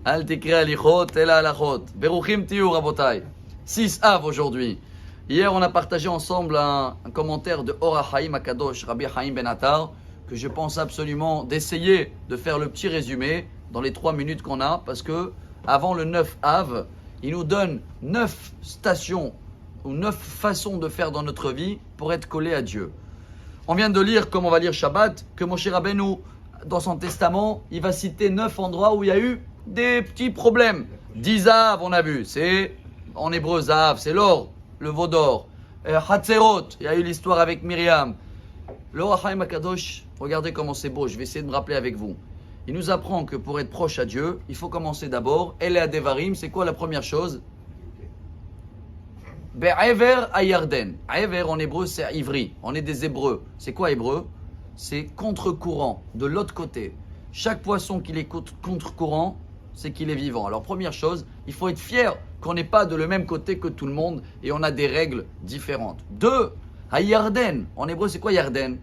Al tikre alichot, ela alachot. Beruchim tiyu, rabotai. 6 Av aujourd'hui. Hier, on a partagé ensemble un commentaire de Or HaChaim Akadosh, Rabbi Chaim Ben Attar, que je pense absolument d'essayer de faire le petit résumé dans les 3 minutes qu'on a, parce que avant le 9 Av, il nous donne 9 stations ou 9 façons de faire dans notre vie pour être collé à Dieu. On vient de lire, comme on va lire Shabbat, que Moshe Rabbeinu, dans son testament, il va citer 9 endroits où il y a eu des petits problèmes. 10 Av, on a vu, c'est en hébreu Zav, c'est l'or, le veau d'or. Hatzerot, il y a eu l'histoire avec Myriam. Le Or HaChaim Akadosh, regardez comment c'est beau, je vais essayer de me rappeler avec vous. Il nous apprend que pour être proche à Dieu, il faut commencer d'abord. Elle est à Devarim, c'est quoi la première chose? Be'ever ayarden. Ever en hébreu c'est ivri, on est des hébreux. C'est quoi hébreu? C'est contre-courant, de l'autre côté. Chaque poisson qui est contre-courant, c'est qu'il est vivant. Alors première chose, il faut être fier qu'on n'est pas de le même côté que tout le monde et on a des règles différentes. 2, à Yarden, en hébreu c'est quoi Yarden?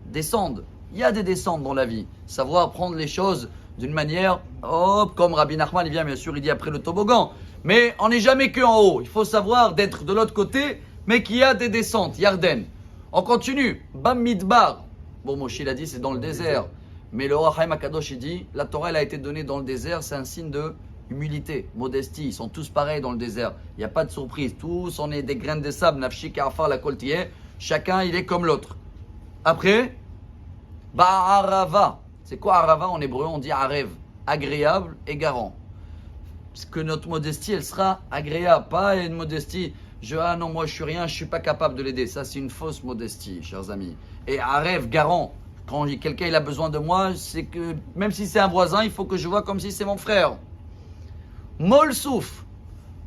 Descendre. Il y a des descentes dans la vie. Savoir prendre les choses d'une manière, comme Rabbi Nachman, il vient bien sûr, il dit après le toboggan. Mais on n'est jamais que en haut. Il faut savoir d'être de l'autre côté, mais qu'il y a des descentes. Yarden. On continue. Bam Midbar. Bon, Moshe l'a dit, c'est dans le désert. Mais le Or HaChaim Akadosh, il dit, la Torah elle a été donnée dans le désert, c'est un signe de humilité, modestie. Ils sont tous pareils dans le désert. Il n'y a pas de surprise. Tous, on est des graines de sable, nafshi, karfar, la koltier. Chacun, il est comme l'autre. Après, Ba'arava. C'est quoi Arava en hébreu? On dit Arev. Agréable et garant. Parce que notre modestie, elle sera agréable. Pas une modestie, non, moi je suis rien, je suis pas capable de l'aider. Ça, c'est une fausse modestie, chers amis. Et Arev, garant. Quand quelqu'un il a besoin de moi, c'est que même si c'est un voisin, il faut que je vois comme si c'est mon frère. Mol souf.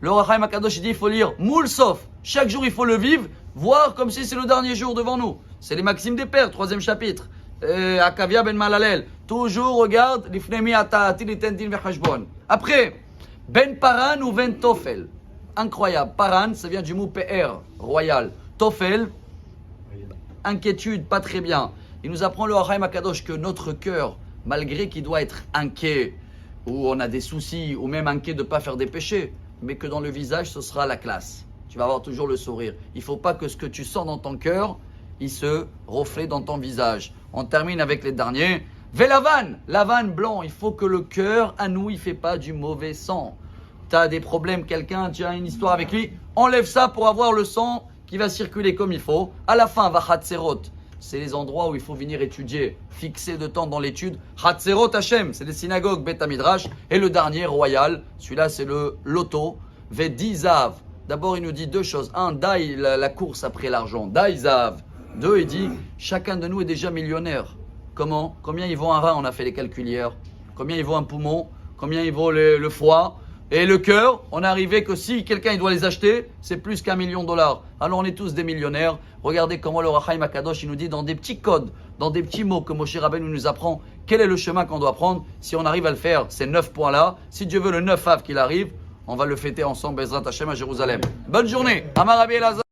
Le Or HaChaim Akadosh dit il faut lire Moul sof. Chaque jour il faut le vivre, voir comme si c'est le dernier jour devant nous. C'est les maximes des pères, 3e chapitre. Akavia ben Malalel. Toujours regarde l'ifnemi ata'ati l'itentin vechashbon. Après, ben Paran ou ben Tofel. Incroyable. Paran, ça vient du mot PR, royal. Tofel, inquiétude, pas très bien. Il nous apprend le Or HaChaim Akadosh que notre cœur, malgré qu'il doit être inquiet, ou on a des soucis, ou même inquiet de ne pas faire des péchés, mais que dans le visage, ce sera la classe. Tu vas avoir toujours le sourire. Il ne faut pas que ce que tu sens dans ton cœur, il se reflète dans ton visage. On termine avec les derniers. Vélavan, lavan blanc, il faut que le cœur, à nous, il ne fait pas du mauvais sang. Tu as des problèmes, quelqu'un, tu as une histoire avec lui, enlève ça pour avoir le sang qui va circuler comme il faut. À la fin, va Hatzerot. C'est les endroits où il faut venir étudier, fixer de temps dans l'étude. Hatzerot Hashem, c'est les synagogues, Bet Midrash. Et le dernier, royal, celui-là c'est le loto. Vedizav. D'abord il nous dit 2 choses. 1, Daï, la course après l'argent. Daïzav. 2, il dit, chacun de nous est déjà millionnaire. Comment? Combien il vaut un rein? On a fait les calculs hier. Combien il vaut un poumon? Combien il vaut le foie? Et le cœur, on est arrivé que si quelqu'un il doit les acheter, c'est plus qu'$1 million. Alors on est tous des millionnaires. Regardez comment le Or HaChaim Akadosh il nous dit dans des petits codes, dans des petits mots que Moshe Rabbeinu nous apprend, quel est le chemin qu'on doit prendre. Si on arrive à le faire, ces 9 points-là. Si Dieu veut le 9 Av qu'il arrive, on va le fêter ensemble, Bezrat Hashem à Jérusalem. Bonne journée. Amar Rabbi Elazar.